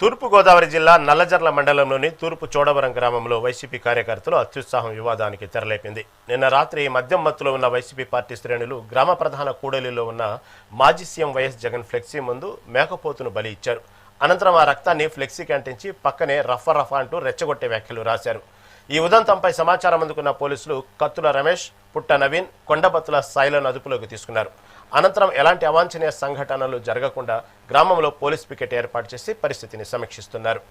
తూర్పు గోదావరి జిల్లా నల్లజర్ల మండలంలోని తూర్పు చోడవరం గ్రామంలో వైసీపీ కార్యకర్తలు అత్యుత్సాహం వివాదానికి తెరలేపింది. నిన్న రాత్రి మద్యం మత్తులో ఉన్న వైసీపీ పార్టీ శ్రేణులు గ్రామ ప్రధాన కూడలిలో ఉన్న మాజీ సీఎం వైఎస్ జగన్ ఫ్లెక్సీ ముందు మేకపోతును బలి ఇచ్చారు. అనంతరం ఆ రక్తాన్ని ఫ్లెక్సీకి అంటించి పక్కనే రఫా రఫా అంటూ రెచ్చగొట్టే వ్యాఖ్యలు రాశారు. ఈ ఉదంతంపై సమాచారం అందుకున్న పోలీసులు కత్తుల రమేష్, పుట్ట నవీన్, కొండబత్తుల సాయిలను అదుపులోకి తీసుకున్నారు. అనంతరం ఎలాంటి అవాంఛనీయ సంఘటనలు జరగకుండా గ్రామంలో పోలీస్ పికెట్ ఏర్పాటు చేసి పరిస్థితిని సమీక్షిస్తున్నారు.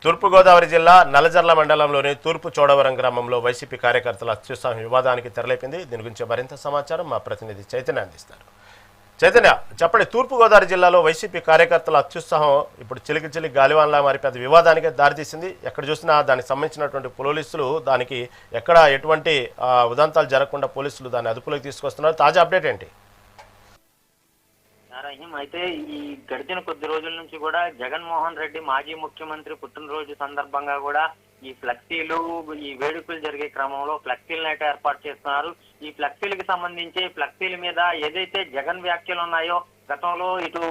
తూర్పుగోదావరి జిల్లా నల్లజర్ల మండలంలోని తూర్పు చోడవరం గ్రామంలో వైసీపీ కార్యకర్తల అత్యుత్సాహం వివాదానికి తెరలేపింది. దీని గురించి మరింత సమాచారం మా ప్రతినిధి చైతన్య అందిస్తారు. చైతన్య, చెప్పండి, తూర్పుగోదావరి జిల్లాలో వైసీపీ కార్యకర్తల అత్యుత్సాహం ఇప్పుడు చిలికి గాలివాన్లా మారిపోయి అది వివాదానికి దారితీసింది. ఎక్కడ చూసినా దానికి సంబంధించినటువంటి పోలీసులు దానికి ఎక్కడ ఎటువంటి ఉదంతాలు జరగకుండా పోలీసులు దాన్ని అదుపులోకి తీసుకొస్తున్నారు. తాజా అప్డేట్ ఏంటి? అయితే ఈ గడిచిన కొద్ది రోజుల నుంచి కూడా జగన్మోహన్ రెడ్డి మాజీ ముఖ్యమంత్రి పుట్టినరోజు సందర్భంగా కూడా ఈ ఫ్లెక్సీలు, ఈ వేడుకలు జరిగే క్రమంలో ఫ్లెక్సీలను అయితే ఏర్పాటు చేస్తున్నారు. ఈ ఫ్లెక్సీలకు సంబంధించి ఫ్లెక్సీల మీద ఏదైతే జగన్ వ్యాఖ్యలు ఉన్నాయో, గతంలో ఇటు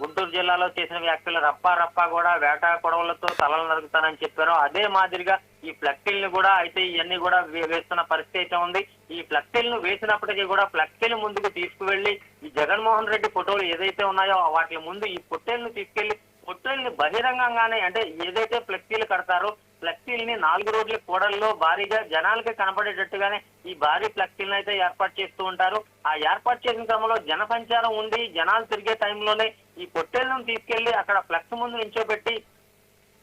గుంటూరు జిల్లాలో చేసిన వ్యాఖ్యలు రప్పా కూడా వేట కొడవలతో తలలు నరుగుతానని చెప్పారో అదే మాదిరిగా ఈ ఫ్లెక్సీలను కూడా అయితే ఇవన్నీ కూడా వేస్తున్న పరిస్థితి అయితే ఉంది. ఈ ఫ్లెక్సీలను వేసినప్పటికీ కూడా ఫ్లెక్సీలు ముందుకు తీసుకువెళ్లి ఈ జగన్మోహన్ రెడ్డి ఫోటోలు ఏదైతే ఉన్నాయో వాటి ముందు ఈ పొట్టేళ్లను తీసుకెళ్లి పొట్టేళ్లని బహిరంగంగానే అంటే ఏదైతే ఫ్లెక్సీలు కడతారో ఫ్లెక్సీలని 4 రోడ్ల కూడల్లో భారీగా జనాలకి కనపడేటట్టుగానే ఈ భారీ ఫ్లెక్సీలను అయితే ఏర్పాటు చేస్తూ ఉంటారు. ఆ ఏర్పాటు చేసిన క్రమంలో జన సంచారం ఉండి జనాలు తిరిగే టైంలోనే ఈ పొట్టేళ్లను తీసుకెళ్లి అక్కడ ఫ్లెక్స్ ముందు నించోబెట్టి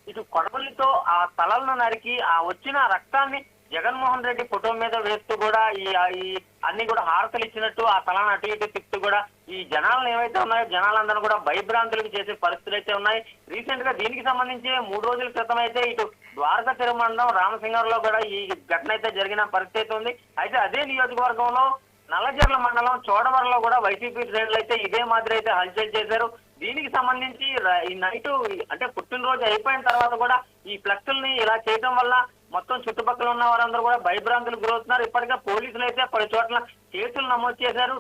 ఇటు కొడవలితో ఆ తలలను నరికి ఆ వచ్చిన రక్తాన్ని జగన్మోహన్ రెడ్డి ఫోటో మీద వేస్తూ కూడా ఈ అన్ని కూడా హారతలు ఇచ్చినట్టు ఆ తలను అటు ఇటు తిప్పుతూ కూడా ఈ జనాలను ఏవైతే ఉన్నాయో జనాలందరూ కూడా భయభ్రాంతులకు చేసే పరిస్థితులు అయితే ఉన్నాయి. రీసెంట్ గా దీనికి సంబంధించి 3 రోజుల క్రితం అయితే ఇటు ద్వారకా తిరుమండలం రామసింగంలో కూడా ఈ ఘటన అయితే జరిగిన పరిస్థితి అయితే ఉంది. అయితే అదే నియోజకవర్గంలో నల్లజర్ల మండలం చోడవరంలో కూడా వైసీపీ శ్రేణులు అయితే ఇదే మాదిరి అయితే హల్చల్ చేశారు. దీనికి సంబంధించి ఈ నైట్ అంటే పుట్టినరోజు అయిపోయిన తర్వాత కూడా ఈ ఫ్లెక్సుల్ని ఇలా చేయడం వల్ల మొత్తం చుట్టుపక్కల ఉన్న వారందరూ కూడా భయభ్రాంతులకు గురవుతున్నారు. ఇప్పటికే పోలీసులు అయితే 10 చోట్ల కేసులు నమోదు చేశారు.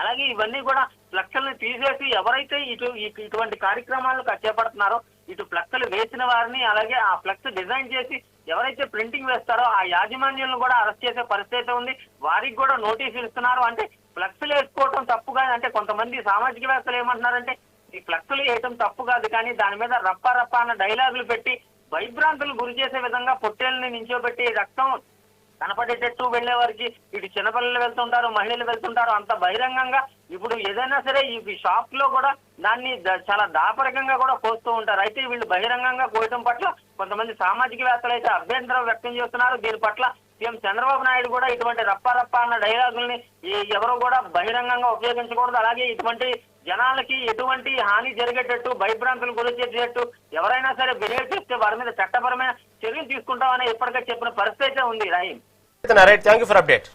అలాగే ఇవన్నీ కూడా ఫ్లెక్సుల్ని తీసేసి ఎవరైతే ఇటువంటి కార్యక్రమాలు చేపడుతున్నారో ఇటు ఫ్లెక్సులు వేసిన వారిని అలాగే ఆ ఫ్లెక్స్ డిజైన్ చేసి ఎవరైతే ప్రింటింగ్ వేస్తారో ఆ యాజమాన్యులను కూడా అరెస్ట్ చేసే పరిస్థితి ఉంది. వారికి కూడా నోటీసులు ఇస్తున్నారు. అంటే ఫ్లెక్సులు వేసుకోవటం తప్పు కాదు, అంటే కొంతమంది సామాజికవేత్తలు ఏమంటున్నారంటే ఈ ఫ్లెక్సులు వేయటం తప్పు కాదు, కానీ దాని మీద రప్పా అన్న డైలాగులు పెట్టి భయభ్రాంతులు గురి చేసే విధంగా పొట్టేళ్ళని నించోబెట్టి రక్తం కనపడేటట్టు వెళ్లే వారికి ఇటు చిన్నపిల్లలు వెళ్తుంటారు, మహిళలు వెళ్తుంటారు, అంత బహిరంగంగా ఇప్పుడు ఏదైనా సరే ఈ షాప్ లో కూడా దాన్ని చాలా దాపరికంగా కూడా కోస్తూ ఉంటారు. అయితే వీళ్ళు బహిరంగంగా కోయటం పట్ల కొంతమంది సామాజికవేత్తలు అయితే అభ్యంతరం వ్యక్తం చేస్తున్నారు. దీని పట్ల సీఎం చంద్రబాబు నాయుడు కూడా ఇటువంటి రప్పా అన్న డైలాగుల్ని ఎవరు కూడా బహిరంగంగా ఉపయోగించకూడదు. అలాగే ఇటువంటి జనాలకి ఎటువంటి హాని జరిగేటట్టు భయభ్రాంతులు గురి చేసేటట్టు ఎవరైనా సరే బిహేవ్ చేస్తే వారి మీద చట్టపరమైన చర్యలు తీసుకుంటామని ఇప్పటికే చెప్పిన పరిస్థితి ఉంది. Right, thank you for update.